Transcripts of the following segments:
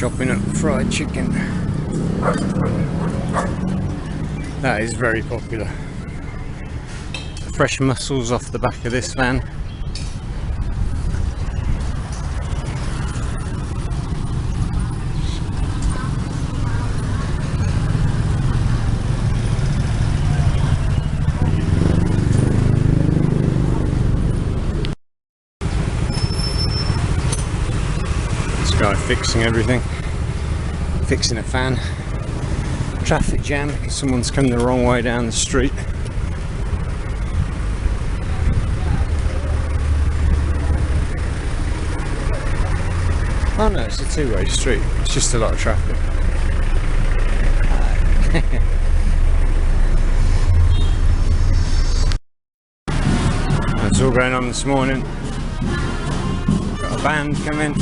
chopping up fried chicken. That is very popular. Fresh mussels off the back of this van. Guy fixing everything, fixing a fan, traffic jam because someone's come the wrong way down the street. Oh no, it's a two-way street, it's just a lot of traffic. That's all going on this morning. Got a band coming.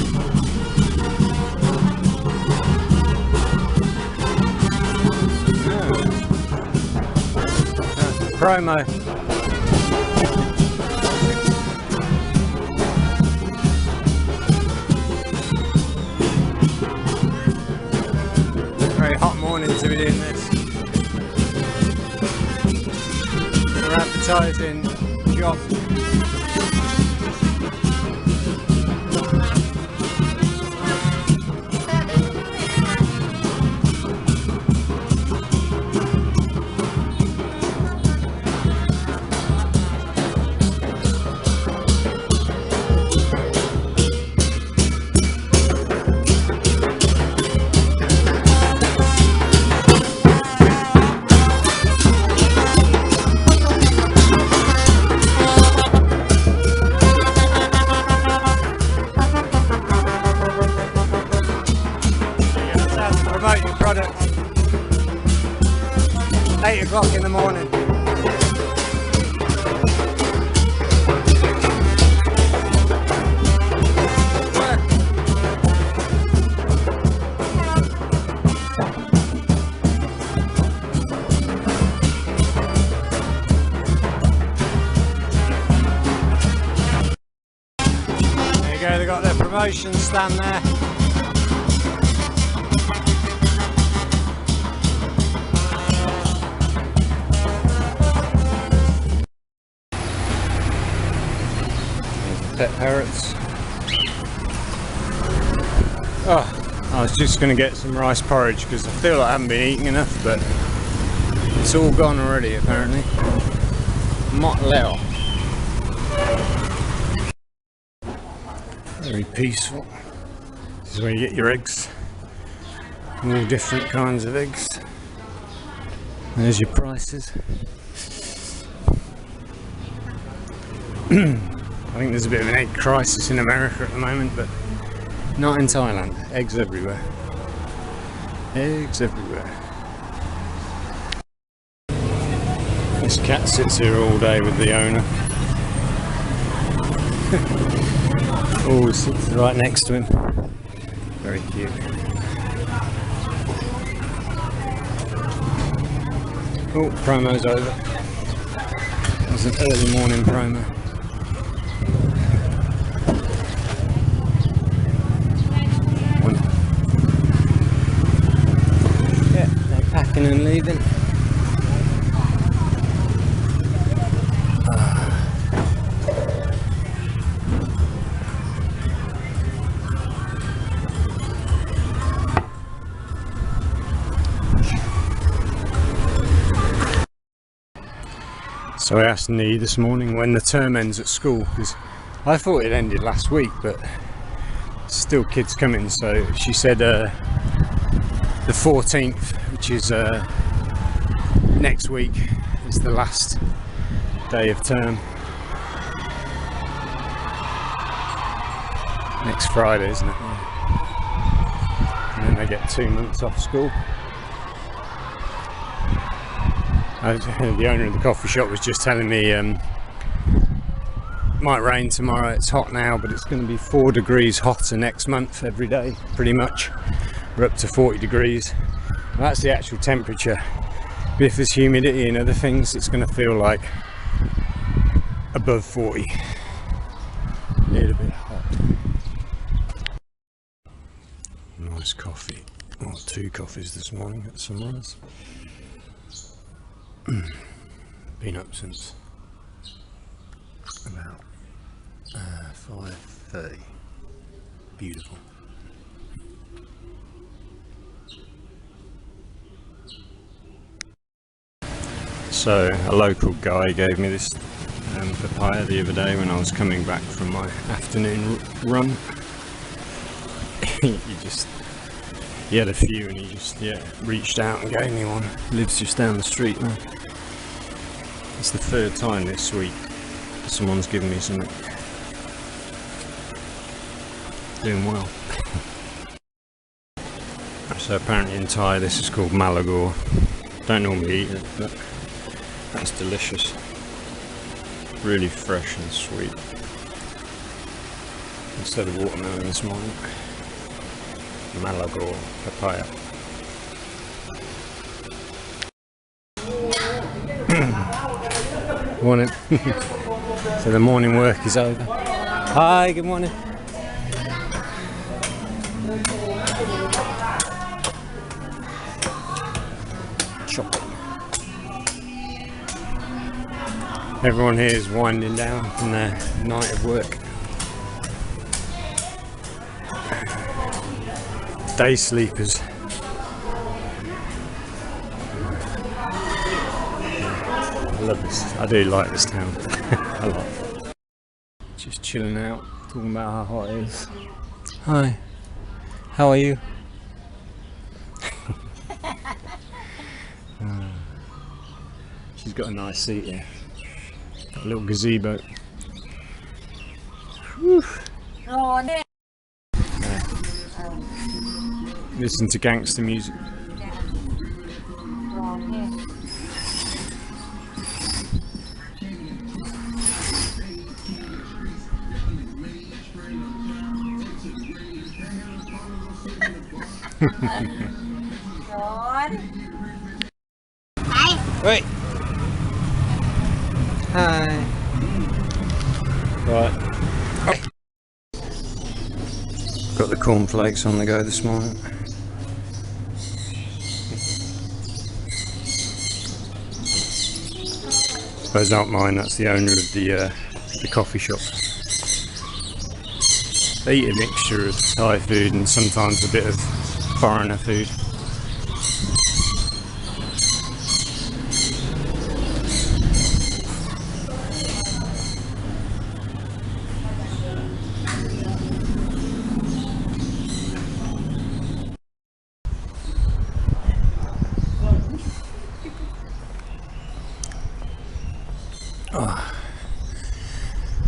Promo. Very hot morning to be doing this. We're advertising job. Promote your product. 8 o'clock in the morning. There you go, they've got their promotion stand there. Pet parrots. Oh, I was just going to get some rice porridge because I feel like I haven't been eating enough, but it's all gone already apparently. Mot leo. Very peaceful. This is where you get your eggs. All different kinds of eggs. There's your prices. I think there's a bit of an egg crisis in America at the moment, but not in Thailand. Eggs everywhere. Eggs everywhere. This cat sits here all day with the owner. Always sits right next to him. Very cute. Oh, promo's over. It was an early morning promo. Packing and leaving. So I asked Nee this morning when the term ends at school, because I thought it ended last week, but still kids coming. So she said the 14th, which is next week, is the last day of term. Next Friday, isn't it? And then they get 2 months off school. The owner of the coffee shop was just telling me might rain tomorrow. It's hot now, but it's going to be 4 degrees hotter next month every day, pretty much. We're up to 40 degrees. That's the actual temperature. But if there's humidity and other things, it's going to feel like above 40. A little bit hot. Nice coffee. Oh, 2 coffees this morning at Sunrise. Been up since about 5:30. Beautiful. So a local guy gave me this papaya the other day when I was coming back from my afternoon run. He had a few and he just reached out and gave me one. Lives just down the street now. It's the 3rd time this week someone's given me something. Doing well. So apparently in Thai this is called malagor. Don't normally eat it, but that's delicious. Really fresh and sweet. Instead of watermelon this morning. Malagor papaya. Morning. So the morning work is over. Hi, good morning. Chocolate. Everyone here is winding down from their night of work. Day sleepers. I love this. I do like this town a lot. Just chilling out, talking about how hot it is. Hi, how are you? She's got a nice seat here. Got a little gazebo. Listen to gangster music. Wait. Hi. Right. Got the cornflakes on the go this morning. Those aren't mine, that's the owner of the coffee shop. They eat a mixture of Thai food and sometimes a bit of foreigner food.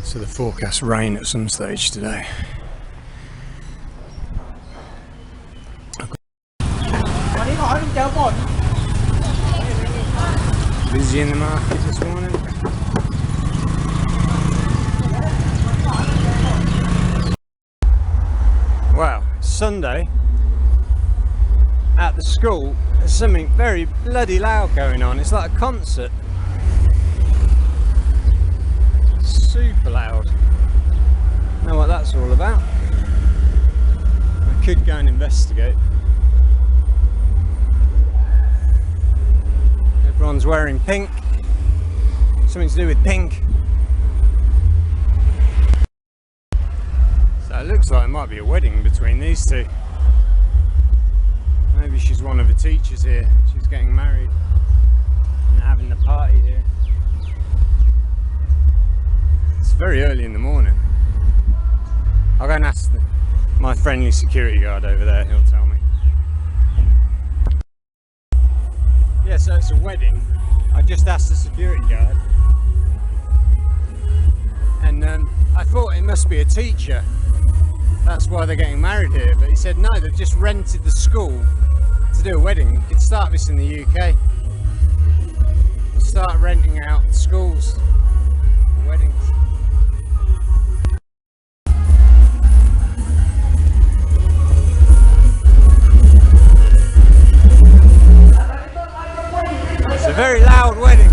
So the forecast rain at some stage today. Busy in the market this morning. Wow, it's Sunday. At the school, there's something very bloody loud going on. It's like a concert. Super loud. Know what that's all about. I could go and investigate. Everyone's wearing pink. Something to do with pink. So it looks like it might be a wedding between these two. Maybe she's one of the teachers here. She's getting married and having the party here. It's very early in the morning. I'll go and ask my friendly security guard over there, he'll tell me. Yeah, so it's a wedding. I just asked the security guard. And I thought it must be a teacher. That's why they're getting married here. But he said no, they've just rented the school to do a wedding. You could start this in the UK. You start renting out schools for weddings. It's a very loud wedding.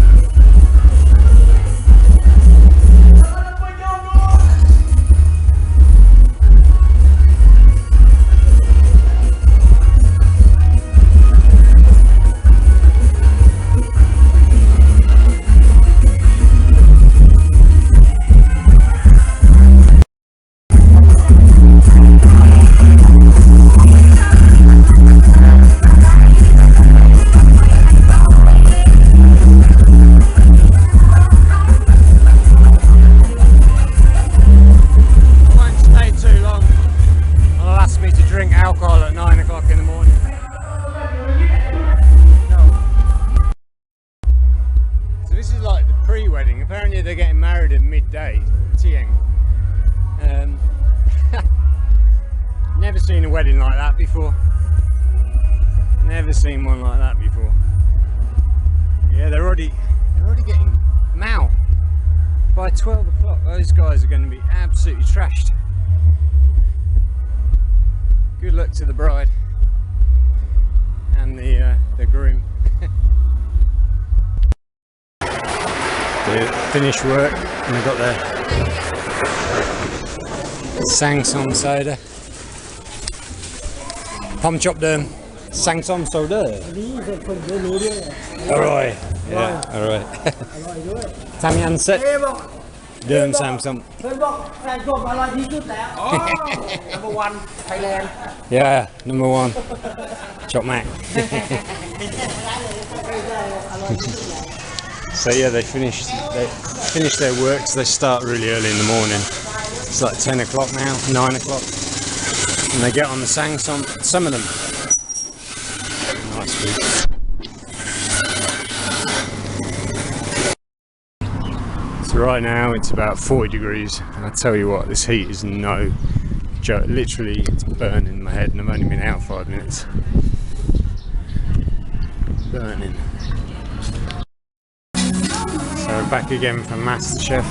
seen a wedding like that before. Never seen one like that before. Yeah, they're already getting Mao. By 12 o'clock, those guys are going to be absolutely trashed. Good luck to the bride and the groom. They finished work and they got their Sangsom soda. Pom chop them. Sangsom soda. Alright. Yeah, alright. Tamyan set. Đường Sangsom. Number one, Thailand. Yeah, number one. Chop Mac. So yeah, they finish their work, so they start really early in the morning. It's like 10 o'clock now, 9 o'clock. And they get on the Sangsom, some of them. Nice food. So right now it's about 40 degrees, and I tell you what, this heat is no joke. Literally, it's burning my head, and I've only been out 5 minutes. Burning. So back again from MasterChef.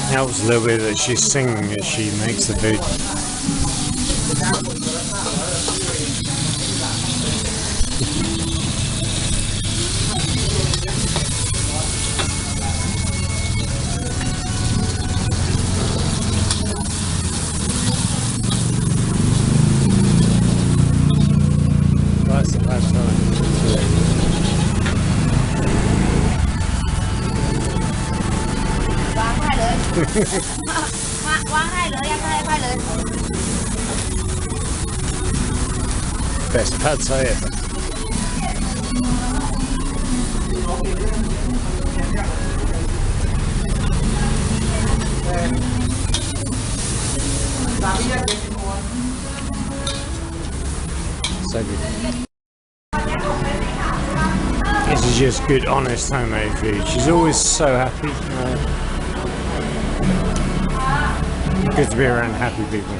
Helps a little bit that she's singing as she makes the food. That's the bad time. Best pad thai ever. So good. This is just good, honest, homemade food. She's always so happy. Good to be around happy people.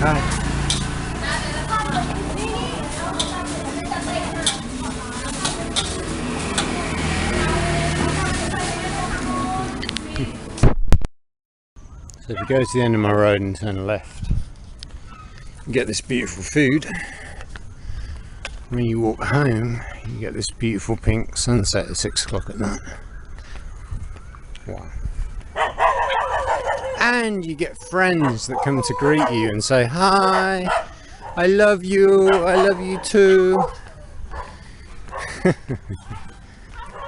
Hi. So if you go to the end of my road and turn left, you get this beautiful food. When you walk home, you get this beautiful pink sunset at 6 o'clock at night. Wow. And you get friends that come to greet you and say, hi, I love you too.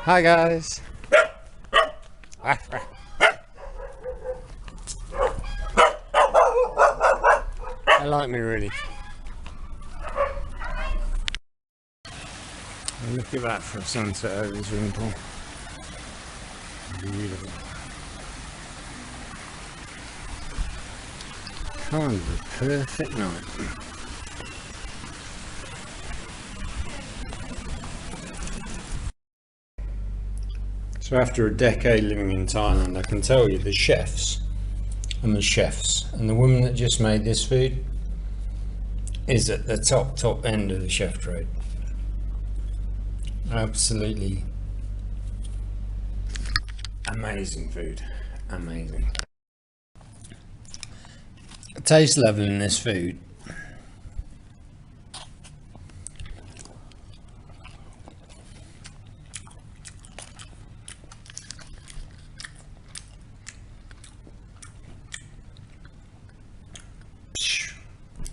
Hi guys. They like me really. And look at that for a sunset over the swimming pool. Beautiful. Kind of a perfect night. So after a decade living in Thailand, I can tell you the chefs, and the woman that just made this food is at the top end of the chef trade. Absolutely amazing food, amazing. The taste level in this food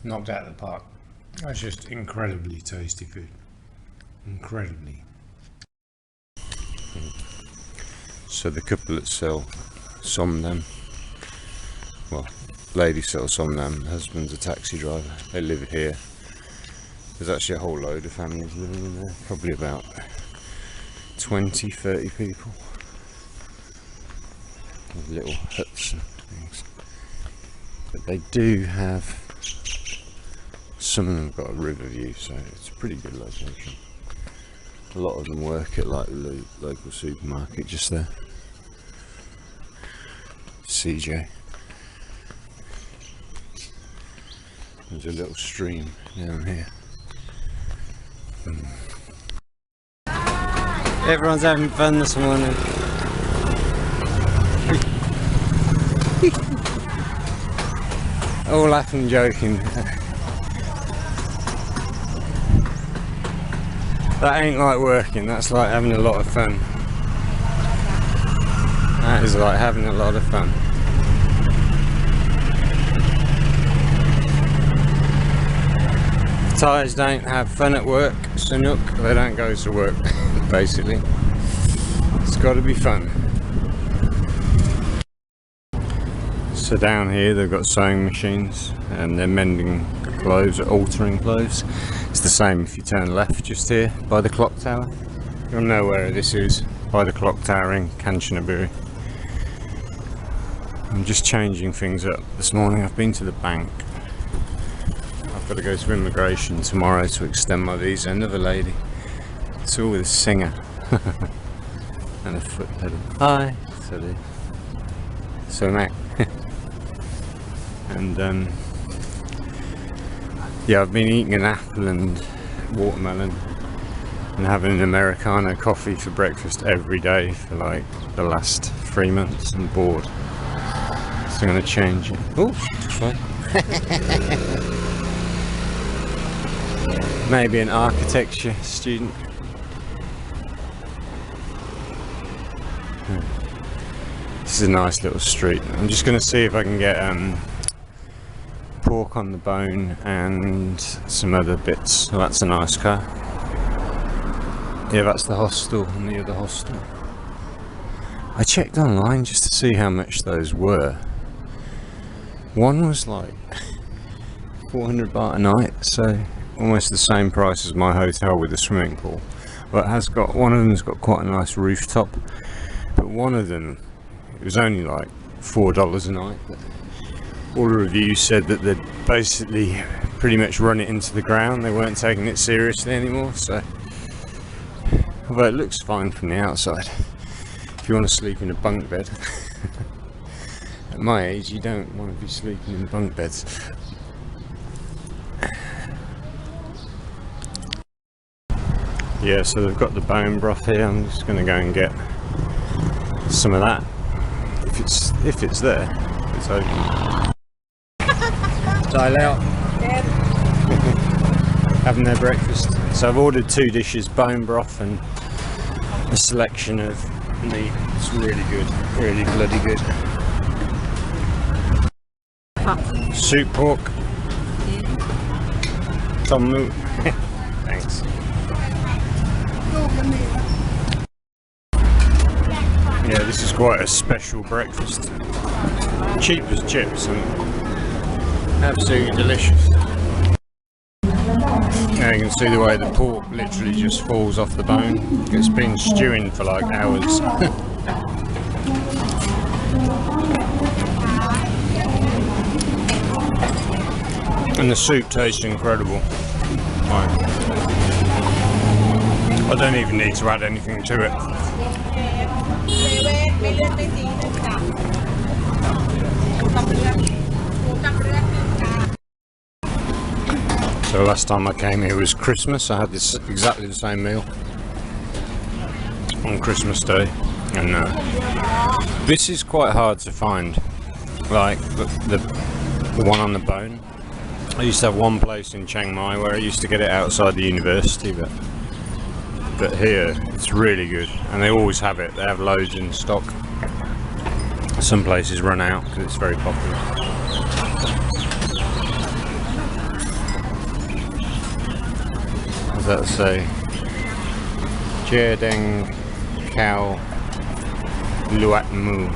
knocked out of the park. That's just incredibly tasty food. Incredibly. So the couple that sell somnam, well, lady sells somnam, husband's a taxi driver. They live here. There's actually a whole load of families living in there, probably about 20, 30 people. With little huts and things. But they do have, some of them have got a river view, so it's a pretty good location. A lot of them work at like the local supermarket just there. CJ. There's a little stream down here. Everyone's having fun this morning. All laughing and joking. That ain't like working, that's like having a lot of fun. That is like having a lot of fun. Thais don't have fun at work, Sanook, they don't go to work, basically. It's got to be fun. So down here they've got sewing machines and they're mending clothes, or altering clothes. It's the same if you turn left just here by the clock tower. You'll know where this is, by the clock tower in Kanchanaburi. I'm just changing things up. This morning I've been to the bank. I've got to go to immigration tomorrow to extend my visa. Another lady. It's all with a singer. And a foot pedal. Hi. So Mac. And yeah, I've been eating an apple and watermelon and having an Americano coffee for breakfast every day for like the last 3 months. I'm bored. So I'm going to change it. Oh, fine. Maybe an architecture student. This is a nice little street. I'm just going to see if I can get pork on the bone and some other bits. Oh, that's a nice car. Yeah, that's the hostel and the other hostel. I checked online just to see how much those were. One was like 400 baht a night, so almost the same price as my hotel with the swimming pool. But it has got, one of them's got quite a nice rooftop, but one of them, it was only like $4 a night. But all the reviews said that they'd basically pretty much run it into the ground. They weren't taking it seriously anymore. So, although it looks fine from the outside, if you want to sleep in a bunk bed. At my age, you don't want to be sleeping in bunk beds. Yeah, so they've got the bone broth here. I'm just going to go and get some of that. If it's there, it's open. Thailand. Having their breakfast. So I've ordered 2 dishes, bone broth and a selection of meat. It's really good, really bloody good. Soup pork. Tomu. Thanks. Yeah, this is quite a special breakfast. Cheap as chips and absolutely delicious. Now you can see the way the pork literally just falls off the bone. It's been stewing for like hours. And the soup tastes incredible. Right. I don't even need to add anything to it. So last time I came here was Christmas. I had this exactly the same meal on Christmas Day, and this is quite hard to find. Like the one on the bone. I used to have one place in Chiang Mai where I used to get it outside the university, but here it's really good, and they always have it. They have loads in stock. Some places run out because it's very popular. that say? Jerdeng Khao Luat Mu.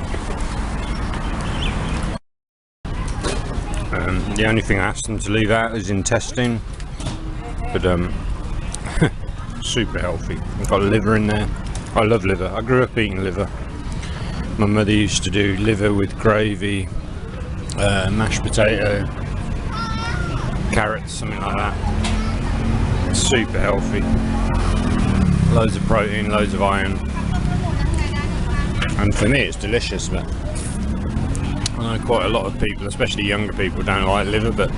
The only thing I asked them to leave out is intestine, but super healthy. I've got liver in there. I love liver. I grew up eating liver. My mother used to do liver with gravy, mashed potato, carrots, something like that. Super healthy. Loads of protein, loads of iron. And for me it's delicious, but I know quite a lot of people, especially younger people, don't like liver, but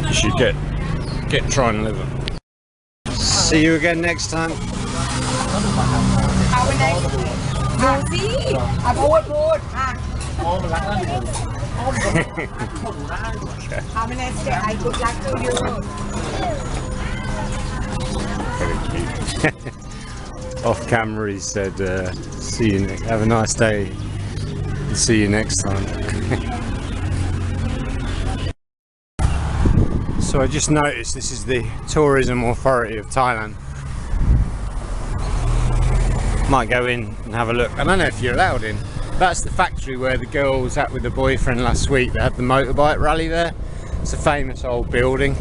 you should get trying liver. See you again next time. Very cute. Off camera he said, see you next, have a nice day. See you next time. So I just noticed this is the Tourism Authority of Thailand. Might go in and have a look. I don't know if you're allowed in. That's the factory where the girl was at with the boyfriend last week. They had the motorbike rally there. It's a famous old building. I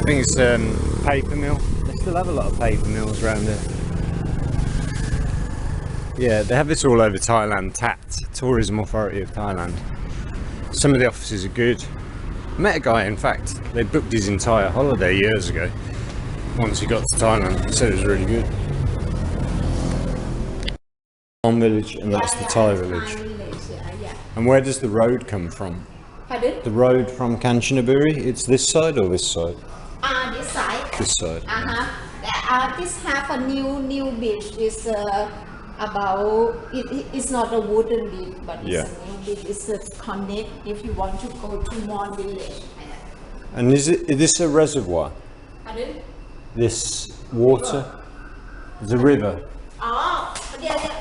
think it's a paper mill. They still have a lot of paper mills around there. Yeah, they have this all over Thailand, TAT, Tourism Authority of Thailand. Some of the offices are good. I met a guy, in fact, they booked his entire holiday years ago. Once he got to Thailand, he said it was really good. One village, and that's the Thai village. And where does the road come from? Pardon? The road from Kanchanaburi, it's this side or this side? This side. This side. This have a new beach. Is about it's not a wooden beach, but it's a new beach. It's a connect if you want to go to Mon village. And is this a reservoir? Pardon? This water? It's a river.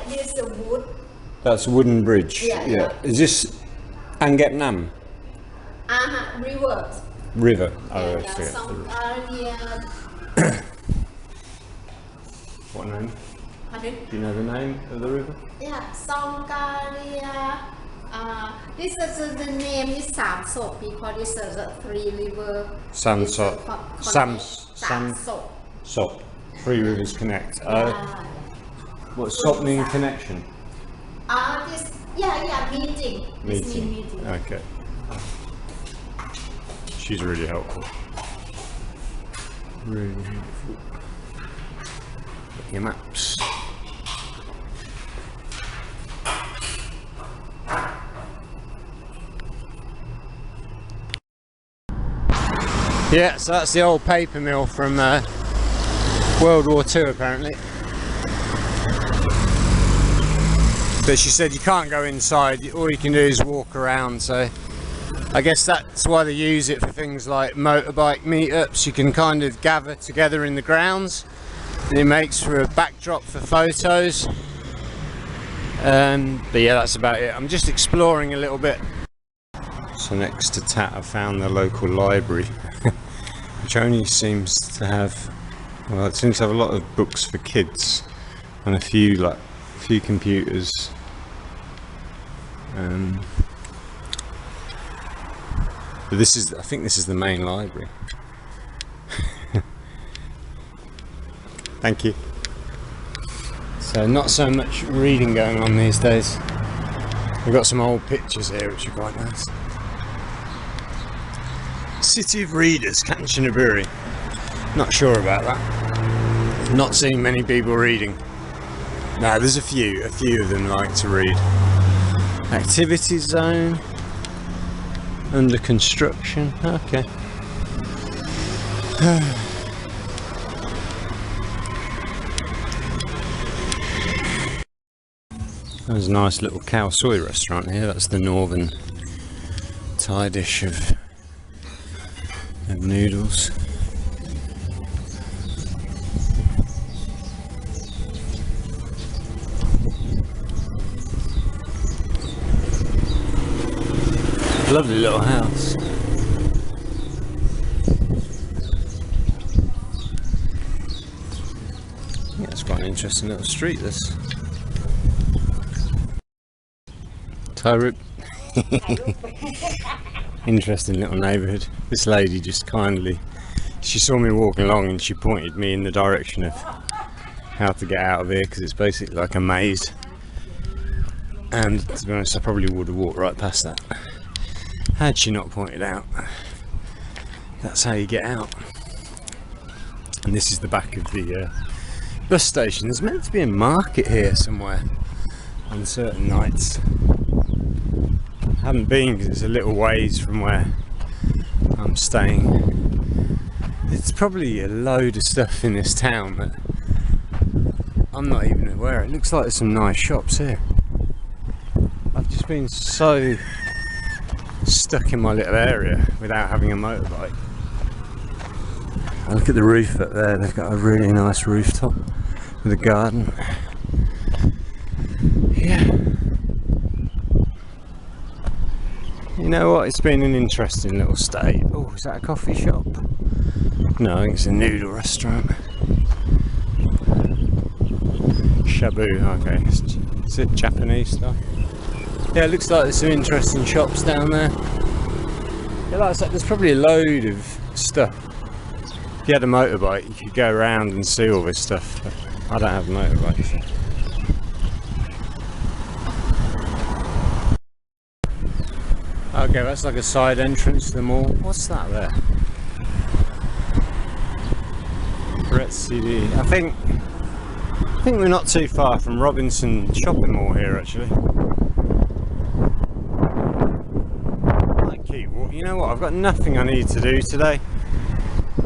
There's a wood. That's a wooden bridge. Yeah. Is this Angep Nam? River. River. Oh, I see it. What name? Pardon? Do you know the name of the river? Yeah, Songaria. This is the name is Sangsom because this is a three river. Sangsom. Sop. Three rivers connect. What Sop mean connection? Meeting. Meeting. Okay. She's really helpful. Really helpful. Your maps. Yeah, so that's the old paper mill from World War II apparently. But she said you can't go inside, all you can do is walk around, so I guess that's why they use it for things like motorbike meetups. You can kind of gather together in the grounds and it makes for a backdrop for photos. But yeah, that's about it. I'm just exploring a little bit. So next to Tat I found the local library which only seems to have, well, it seems to have a lot of books for kids and a few computers. But I think this is the main library. Thank you. So not so much reading going on these days. We've got some old pictures here which are quite nice. City of Readers, Kanchanaburi. Not sure about that. Not seeing many people reading. No, there's a few of them like to read. Activity zone. Under construction. Okay. There's a nice little khao soi restaurant here. That's the northern Thai dish of noodles. Lovely little house. interesting little street, this. Thai interesting little neighbourhood. This lady just kindly, she saw me walking along and she pointed me in the direction of how to get out of here, because it's basically like a maze. And to be honest, I probably would have walked right past that had she not pointed out that's how you get out. And this is the back of the bus station. There's meant to be a market here somewhere on certain nights. I haven't been because it's a little ways from where I'm staying. There's probably a load of stuff in this town that I'm not even aware. It looks like there's some nice shops here. I've just been so stuck in my little area without having a motorbike. Look at the roof up there. They've got a really nice rooftop with a garden. Yeah. You know what? It's been an interesting little stay. Oh, is that a coffee shop? No, I think it's a noodle restaurant. Shabu, okay. Is it Japanese stuff? Yeah, it looks like there's some interesting shops down there. Yeah, like I said, there's probably a load of stuff. If you had a motorbike, you could go around and see all this stuff. But I don't have a motorbike. So. Okay, that's like a side entrance to the mall. What's that there? Red CD. I think we're not too far from Robinson shopping mall here, actually. You know what, I've got nothing I need to do today.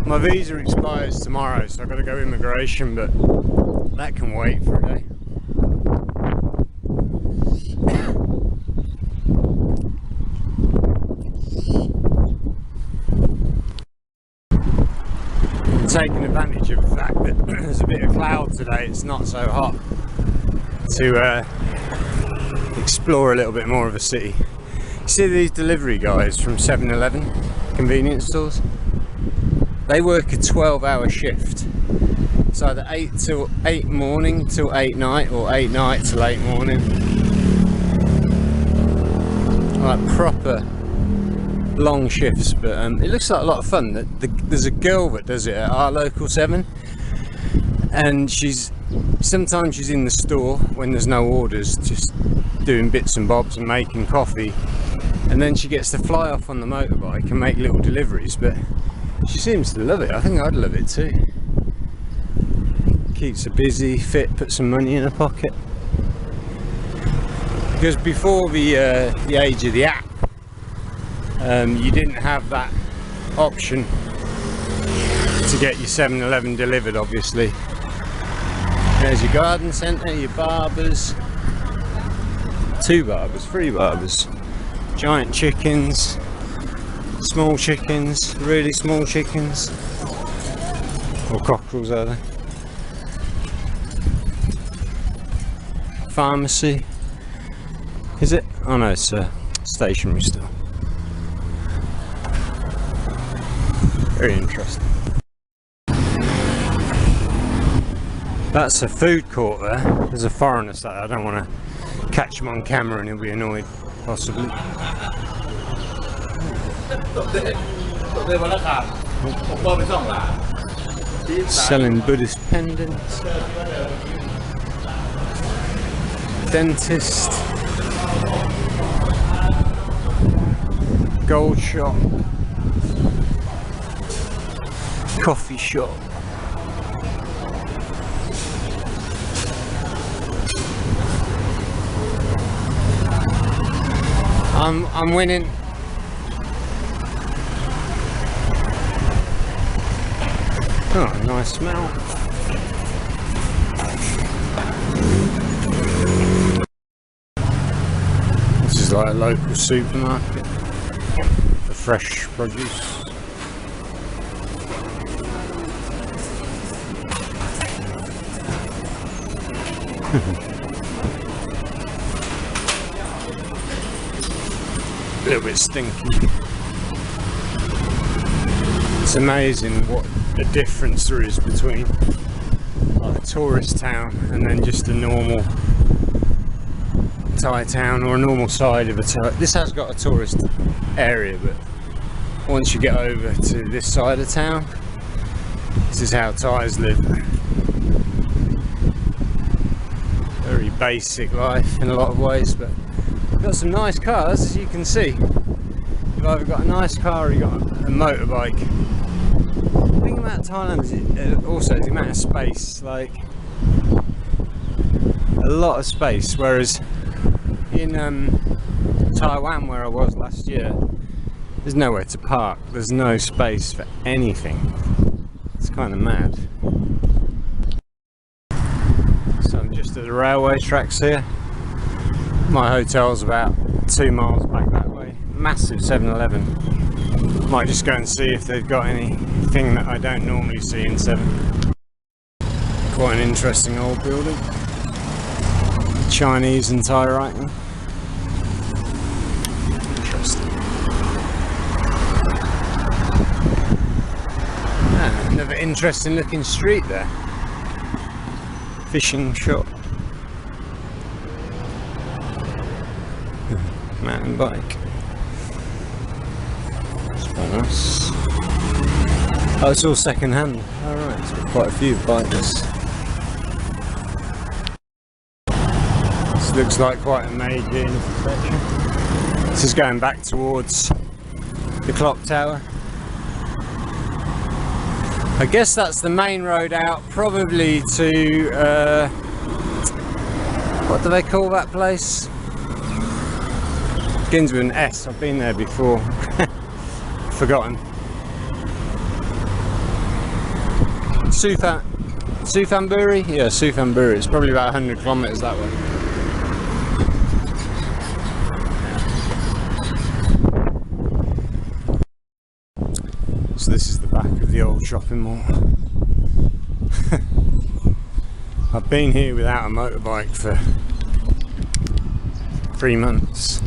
My visa expires tomorrow, so I've got to go immigration, but that can wait for a day. I'm taking advantage of the fact that there's a bit of cloud today, it's not so hot, to explore a little bit more of a city. You see these delivery guys from 7-Eleven convenience stores? They work a 12-hour shift. It's either 8 morning till 8 night, or 8 night till 8 morning. Like proper long shifts, but it looks like a lot of fun. There's a girl that does it at our local 7, and sometimes she's in the store when there's no orders, just doing bits and bobs and making coffee. And then she gets to fly off on the motorbike and make little deliveries, but she seems to love it. I think I'd love it too. Keeps her busy, fit, puts some money in her pocket. Because before the age of the app, you didn't have that option to get your 7-Eleven delivered, obviously. There's your garden centre, your barbers, 2 barbers, 3 barbers. Giant chickens, small chickens, really small chickens, or cockerels are they? Pharmacy, is it? Oh no, it's a stationery store. Very interesting. That's a food court there. There's a foreigner sat there. I don't want to catch him on camera and he'll be annoyed. Possibly. Selling Buddhist pendants. Dentist. Gold shop. Coffee shop. I'm winning. Oh, nice smell. This is like a local supermarket for fresh produce. A little bit stinky. It's amazing what a difference there is between like a tourist town, and then just a normal Thai town, or a normal side of a Thai. This has got a tourist area, but once you get over to this side of town, this is how Thais live. Very basic life in a lot of ways, but we've got some nice cars, as you can see. You've either got a nice car or you've got a motorbike. The thing about Thailand is also the amount of space, like a lot of space, whereas in Taiwan, where I was last year, there's nowhere to park, there's no space for anything. It's kind of mad. So I'm just at the railway tracks here. My hotel's about 2 miles back that way. Massive 7-Eleven. Might just go and see if they've got anything that I don't normally see in 7. Quite an interesting old building. Chinese and Thai writing. Interesting. Another interesting looking street there. Fishing shop. Mountain bike. It's quite nice. Oh, it's all second hand. Alright, it's got quite a few bikes. This looks like quite a major intersection. This is going back towards the clock tower. I guess that's the main road out, probably to what do they call that place? Begins with an S. I've been there before. Forgotten. Kanchanaburi? Yeah, Kanchanaburi. It's probably about 100 kilometers that way. So this is the back of the old shopping mall. I've been here without a motorbike for 3 months.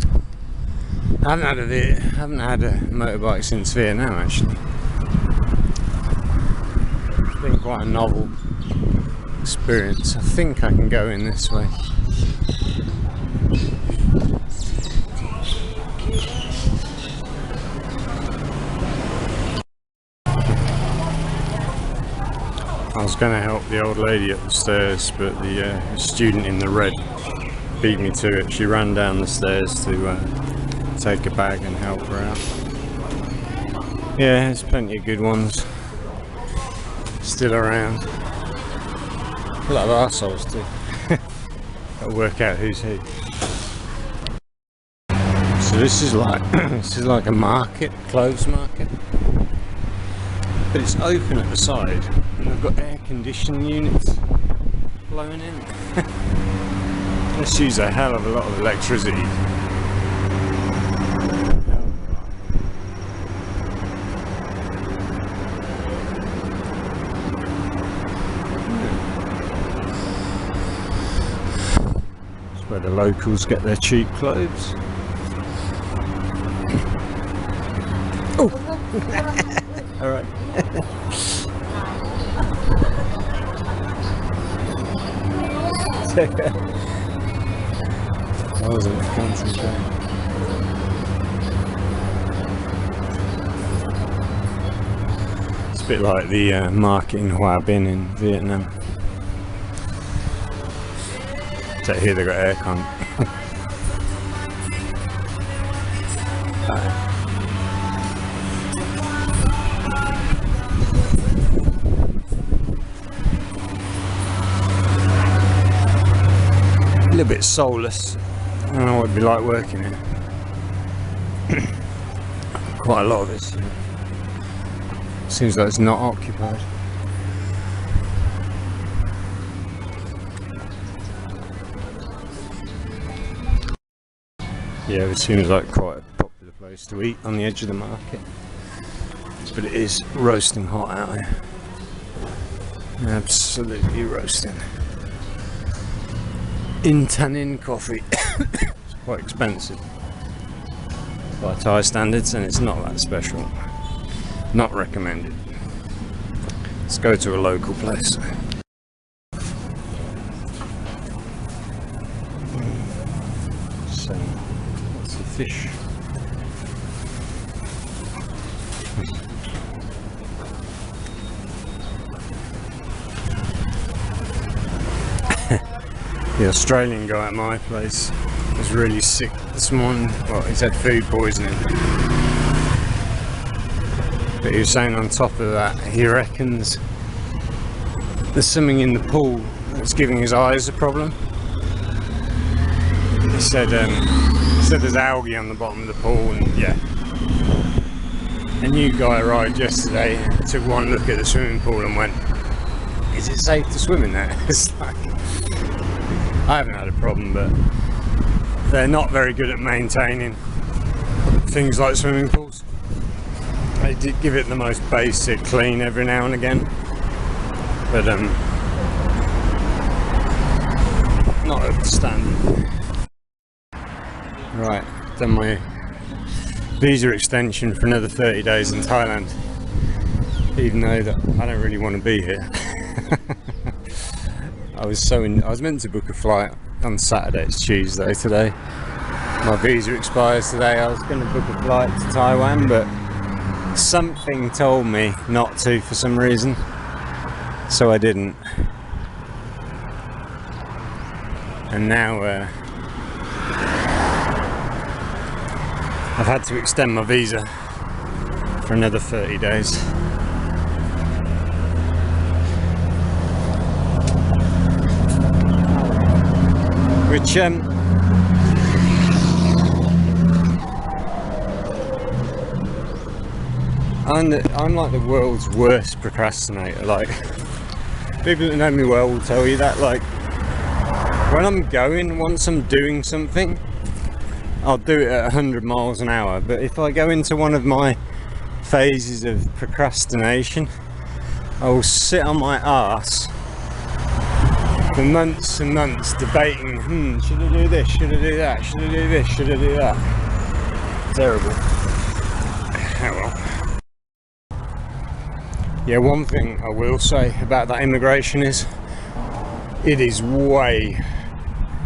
I haven't had a motorbike since Vietnam, actually. It's been quite a novel experience. I think I can go in this way. I was going to help the old lady up the stairs, but the student in the red beat me to it. She ran down the stairs to take a bag and help her out. Yeah, there's plenty of good ones still around. A lot of arseholes too. Gotta work out who's who. So this is like a market, clothes market. But it's open at the side, and they've got air conditioning units blowing in. This uses a hell of a lot of electricity. That's where the locals get their cheap clothes. Oh! Alright. I wasn't concentrating. It's a bit like the market in Hoa Binh in Vietnam. So here they've got aircon. A little bit soulless. I don't know what it'd be like working here. Quite a lot of it seems like it's not occupied. Yeah, it seems like quite a popular place to eat on the edge of the market, but it is roasting hot out here. Absolutely roasting. In tannin coffee. It's quite expensive by Thai standards, and it's not that special. Not recommended. Let's go to a local place. fish. The Australian guy at my place was really sick this morning. Well, he's had food poisoning. But he was saying on top of that, he reckons there's something in the pool that's giving his eyes a problem. He said there's algae on the bottom of the pool, and yeah. A new guy arrived yesterday, took one look at the swimming pool and went, is it safe to swim in there? It's like, I haven't had a problem, but they're not very good at maintaining things like swimming pools. They did give it the most basic clean every now and again, but not up to standard. Right, done my visa extension for another 30 days in Thailand, even though that I don't really want to be here. I was meant to book a flight on Saturday. It's Tuesday today. My visa expires today. I was going to book a flight to Taiwan, but something told me not to for some reason, so I didn't. And now I've had to extend my visa for another 30 days. Which I'm like the world's worst procrastinator. Like, people that know me well will tell you that. Like, when I'm going, once I'm doing something, I'll do it at 100 miles an hour. But if I go into one of my phases of procrastination, I will sit on my arse for months and months debating, should I do this, should I do that, should I do this, should I do that? Terrible. Oh well. Yeah, one thing I will say about that immigration is it is way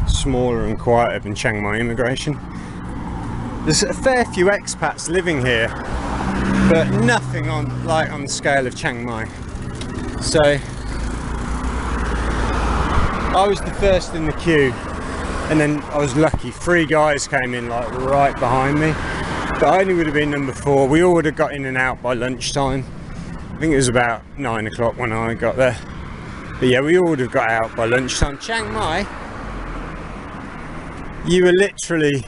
smaller and quieter than Chiang Mai immigration. There's a fair few expats living here, but nothing on the scale of Chiang Mai. So I was the first in the queue, and then I was lucky, 3 guys came in like right behind me, but I only would have been number 4. We all would have got in and out by lunchtime. I think it was about 9 o'clock when I got there, but yeah, we all would have got out by lunchtime. Chiang Mai, you were literally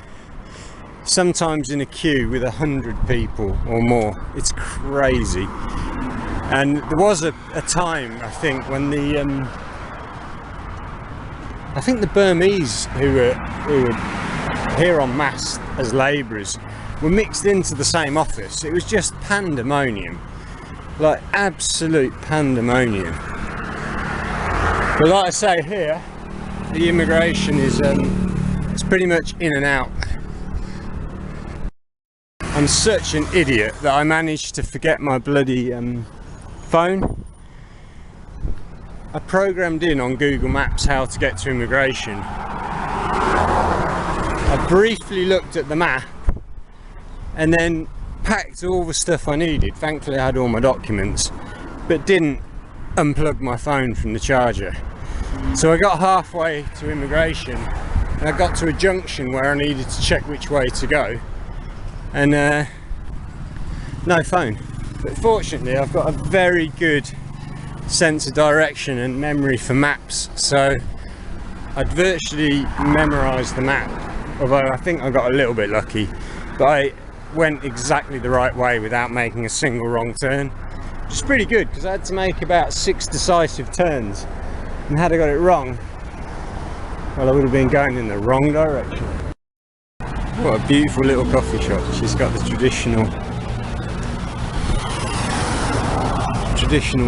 sometimes in a queue with 100 people or more. It's crazy. And there was a time, I think, when the Burmese who were here en masse as labourers were mixed into the same office. It was just pandemonium, like absolute pandemonium. But like I say, here the immigration is it's pretty much in and out. I'm such an idiot that I managed to forget my bloody phone. I programmed in on Google Maps how to get to immigration. I briefly looked at the map and then packed all the stuff I needed. Thankfully I had all my documents, but didn't unplug my phone from the charger. So I got halfway to immigration and I got to a junction where I needed to check which way to go, and no phone. But fortunately I've got a very good sense of direction and memory for maps, so I'd virtually memorised the map, although I think I got a little bit lucky, but I went exactly the right way without making a single wrong turn, which is pretty good because I had to make about 6 decisive turns, and had I got it wrong, well, I would have been going in the wrong direction. What a beautiful little coffee shop. She's got the traditional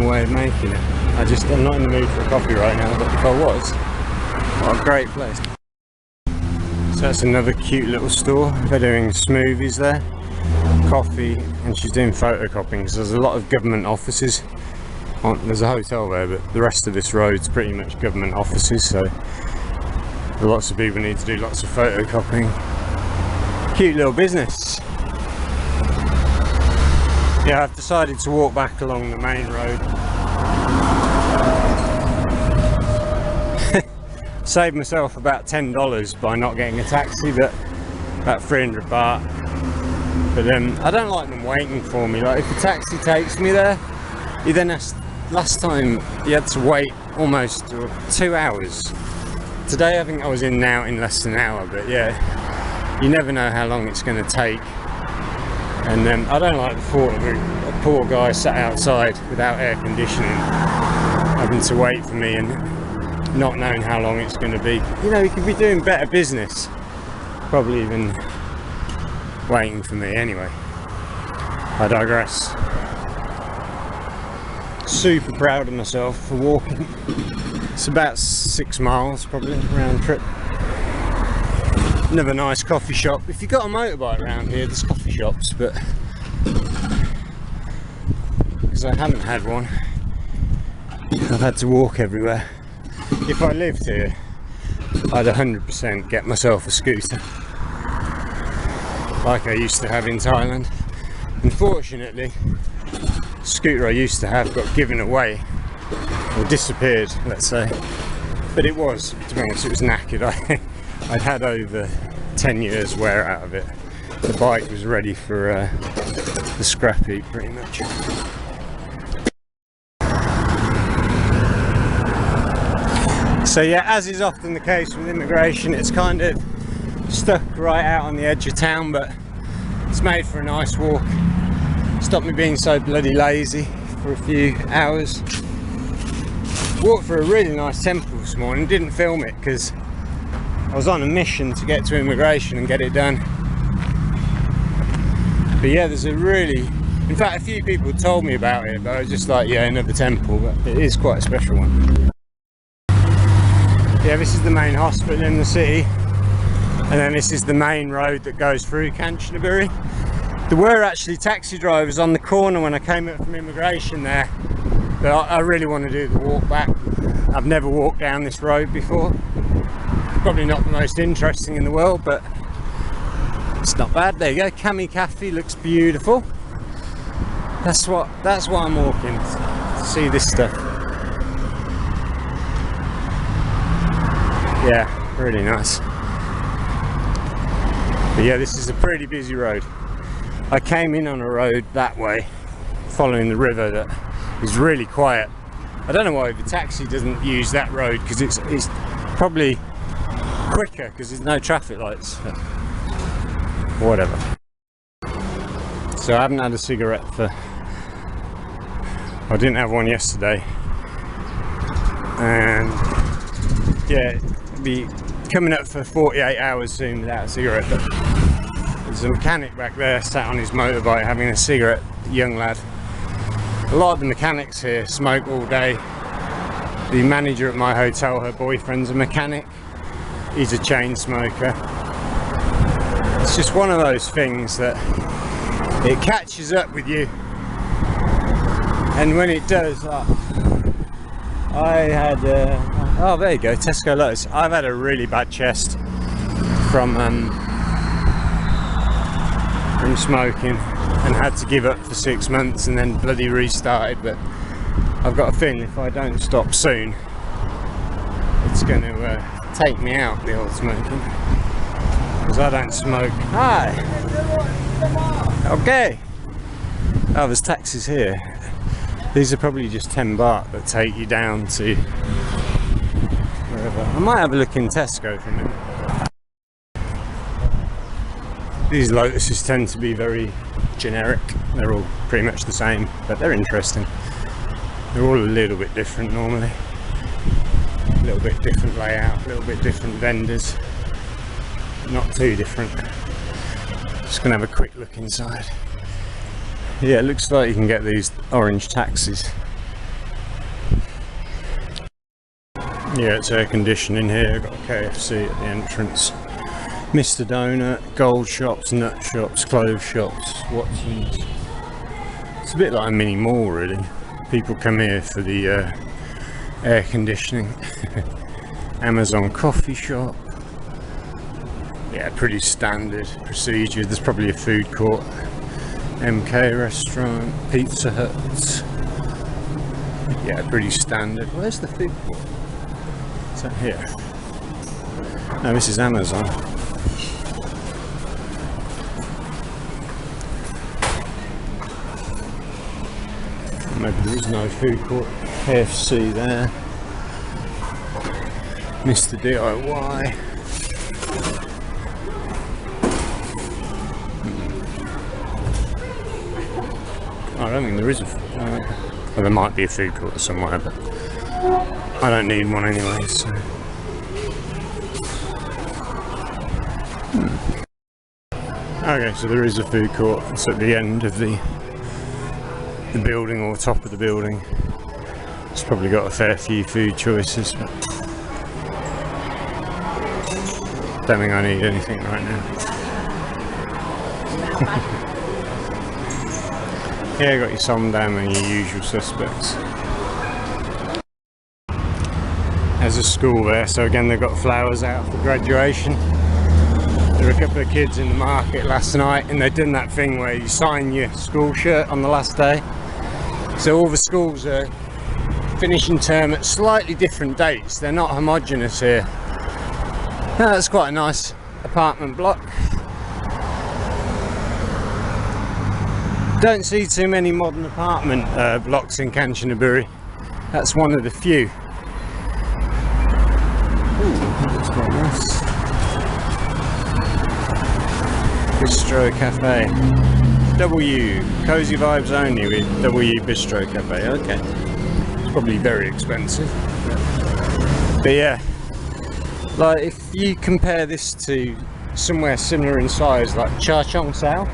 way of making it. I'm not in the mood for a coffee right now, but if I was, what a great place. So that's another cute little store. They're doing smoothies there, coffee, and she's doing photocopying because there's a lot of government offices. There's a hotel there, but the rest of this road's pretty much government offices, so lots of people need to do lots of photocopying. Cute little business. Yeah, I've decided to walk back along the main road. Saved myself about $10 by not getting a taxi, but about 300 baht. But I don't like them waiting for me. Like, if a taxi takes me there, he then has, last time you had to wait almost 2 hours. Today I think I was in now in less than an hour, but yeah, you never know how long it's going to take. And I don't like the thought of a poor guy sat outside without air conditioning, having to wait for me and not knowing how long it's going to be. You know, he could be doing better business, probably even waiting for me. Anyway, I digress. Super proud of myself for walking. It's about 6 miles probably round trip. Another nice coffee shop. If you've got a motorbike around here, there's coffee shops, but because I haven't had one, I've had to walk everywhere. If I lived here, I'd 100% get myself a scooter like I used to have in Thailand. Unfortunately, the scooter I used to have got given away, or disappeared, let's say. But it was, to be honest, it was knackered. I'd had over 10 years wear out of it. The bike was ready for the scrap heap, pretty much. So yeah, as is often the case with immigration, it's kind of stuck right out on the edge of town, but it's made for a nice walk. Stopped me being so bloody lazy for a few hours. Walked for a really nice temple this morning. Didn't film it because I was on a mission to get to immigration and get it done. But yeah, there's a really, in fact, a few people told me about it, but I was just like, yeah, another temple, but it is quite a special one. Yeah, this is the main hospital in the city, and then this is the main road that goes through Kanchanaburi. There were actually taxi drivers on the corner when I came up from immigration there, but I really want to do the walk back. I've never walked down this road before. Probably not the most interesting in the world, but it's not bad. There you go, Kami Cafe looks beautiful. That's why I'm walking, to see this stuff. Yeah, really nice. But yeah, this is a pretty busy road. I came in on a road that way, following the river, that is really quiet. I don't know why the taxi doesn't use that road, because it's probably quicker because there's no traffic lights. But whatever. So I haven't had a cigarette for, I didn't have one yesterday, and yeah, it'll be coming up for 48 hours soon without a cigarette. But there's a mechanic back there sat on his motorbike having a cigarette, young lad. A lot of the mechanics here smoke all day. The manager at my hotel, her boyfriend's a mechanic. He's a chain smoker. It's just one of those things that it catches up with you, and when it does, I had oh, there you go, Tesco Lotus. I've had a really bad chest from smoking, and had to give up for 6 months and then bloody restarted. But I've got a feeling if I don't stop soon, it's going to take me out, the old smoking, because I don't smoke. Hi. Okay. Oh, there's taxis here. These are probably just 10 baht that take you down to wherever. I might have a look in Tesco for a minute. These Lotuses tend to be very generic. They're all pretty much the same, but they're interesting. They're all a little bit different normally. A little bit different layout, a little bit different vendors. Not too different. Just gonna have a quick look inside. Yeah, it looks like you can get these orange taxis. Yeah, it's air conditioning here. Got a KFC at the entrance. Mr. Donut, gold shops, nut shops, clothes shops, Watson's. It's a bit like a mini mall, really. People come here for the air conditioning. Amazon coffee shop. Yeah, pretty standard procedure. There's probably a food court, MK restaurant, Pizza Hut. Yeah, pretty standard. Where's the food court? Is that here? No, this is Amazon. Maybe there is no food court. KFC there. Mr. DIY. I don't think there is a. Well, there might be a food court somewhere, but I don't need one anyway. So. Okay, so there is a food court. It's at the end of the building or top of the building. It's probably got a fair few food choices, but don't think I need anything right now. Yeah, you got your Somdam and your usual suspects. There's a school there, so again they've got flowers out for graduation. There were a couple of kids in the market last night and they'd done that thing where you sign your school shirt on the last day. So all the schools are finishing term at slightly different dates. They're not homogenous here. Now, that's quite a nice apartment block. Don't see too many modern apartment blocks in Kanchanaburi. That's one of the few. Ooh, that's quite nice. Bistro Cafe. W, cozy vibes only with W Bistro Cafe. Okay, it's probably very expensive, but yeah, like if you compare this to somewhere similar in size like Chachongsao,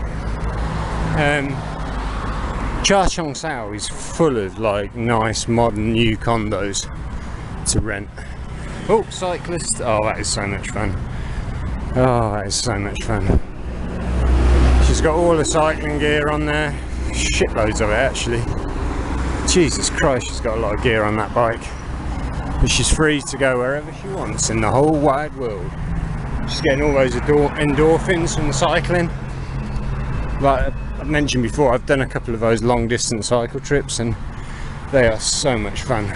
Chachongsao is full of like nice modern new condos to rent. Oh, cyclist! Oh, that is so much fun. Oh, that is so much fun. She's got all the cycling gear on there, shitloads of it actually. Jesus Christ, she's got a lot of gear on that bike. But she's free to go wherever she wants in the whole wide world. She's getting all those endorphins from the cycling. Like I've mentioned before, I've done a couple of those long distance cycle trips and they are so much fun.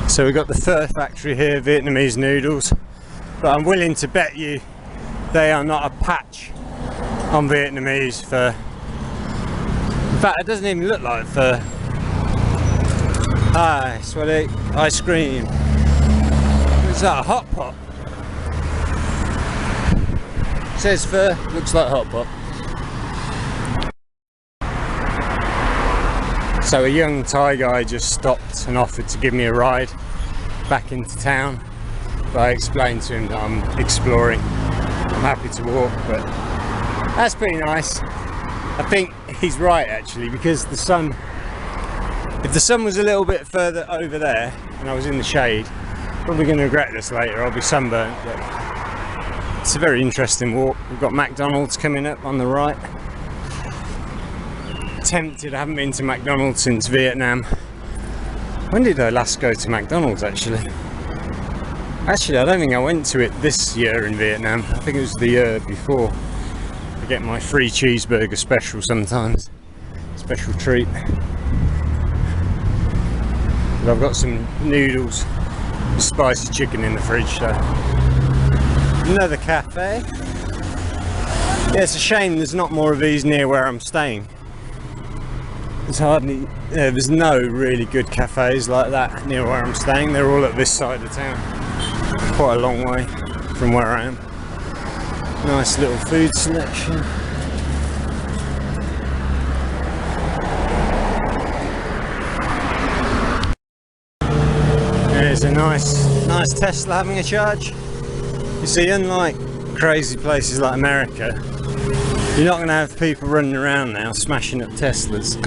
So we've got the Pho factory here, Vietnamese noodles. But I'm willing to bet you they are not a patch on Vietnamese pho. In fact, it doesn't even look like pho. Hi, sweaty ice cream. What's that, a hot pot? It says pho, looks like hot pot. So a young Thai guy just stopped and offered to give me a ride back into town. But I explained to him that I'm exploring. I'm happy to walk, but that's pretty nice. I think he's right actually, because the sun, if the sun was a little bit further over there and I was in the shade, probably going to regret this later, I'll be sunburnt. But it's a very interesting walk. We've got McDonald's coming up on the right. Tempted, I haven't been to McDonald's since Vietnam. When did I last go to McDonald's actually? Actually, I don't think I went to it this year in Vietnam. I think it was the year before. I get my free cheeseburger special sometimes. Special treat. But I've got some noodles with spicy chicken in the fridge, so. Another cafe. Yeah, it's a shame there's not more of these near where I'm staying. There's hardly, there's no really good cafes like that near where I'm staying. They're all at this side of town. Quite a long way from where I am. Nice little food selection. There's a nice Tesla having a charge. You see, unlike crazy places like America, you're not going to have people running around now smashing up Teslas.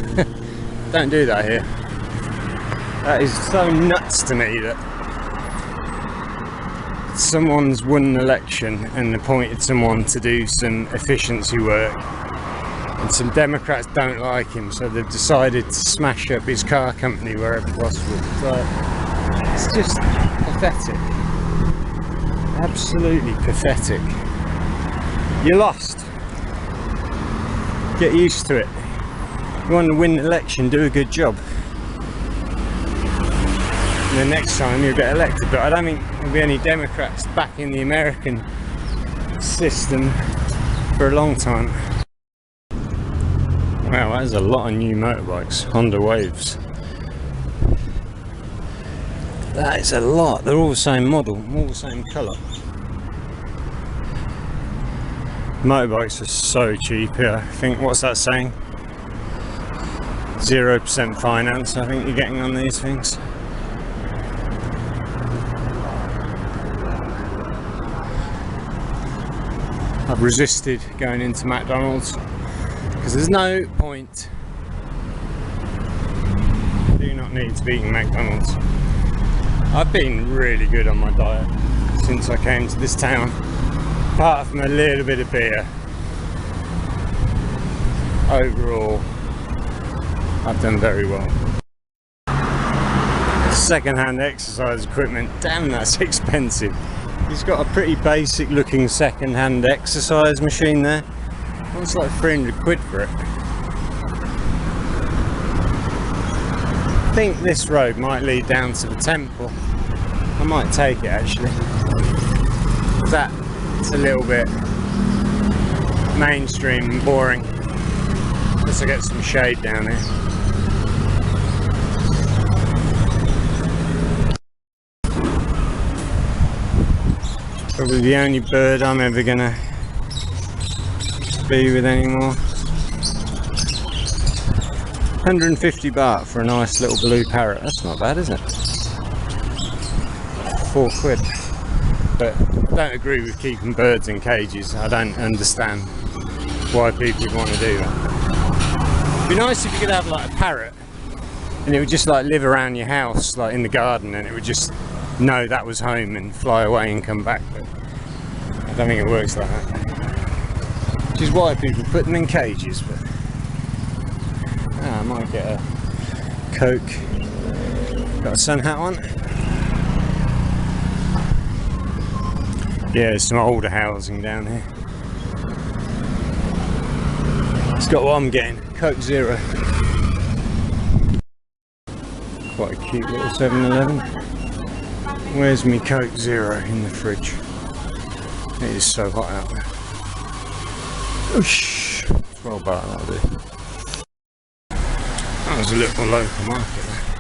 Don't do that here. That is so nuts to me that someone's won an election and appointed someone to do some efficiency work, and some Democrats don't like him, so they've decided to smash up his car company wherever possible. So it's just pathetic. Absolutely pathetic. You're lost. Get used to it. You want to win an election, do a good job. And then next time you'll get elected. But I don't think there'll be any Democrats back in the American system for a long time. Wow, there's a lot of new motorbikes, Honda Waves. That is a lot. They're all the same model, all the same colour. Motorbikes are so cheap here. I think, what's that saying? 0% finance, I think you're getting on these things. I've resisted going into McDonald's because there's no point. I do not need to be eating McDonald's. I've been really good on my diet since I came to this town, apart from a little bit of beer. Overall, I've done very well. Second-hand exercise equipment, damn, that's expensive. He's got a pretty basic looking second-hand exercise machine there. It's like 300 quid for it. I think this road might lead down to the temple. I might take it actually. That's a little bit mainstream and boring. Unless I get some shade down here. Probably the only bird I'm ever gonna be with anymore. 150 baht for a nice little blue parrot. That's not bad, is it? 4 quid. But I don't agree with keeping birds in cages. I don't understand why people would want to do that. It'd be nice if you could have like a parrot and it would just like live around your house, like in the garden, and it would just know that was home and fly away and come back. But I don't think it works like that. Which is why people put them in cages. But I might get a Coke. Got a sun hat on. Yeah, there's some older housing down here. It's got what I'm getting, Coke Zero. Quite a cute little 7-Eleven. Where's my Coke Zero in the fridge? It is so hot out there. Oosh! 12 baht, that'll do. That was a little local market there.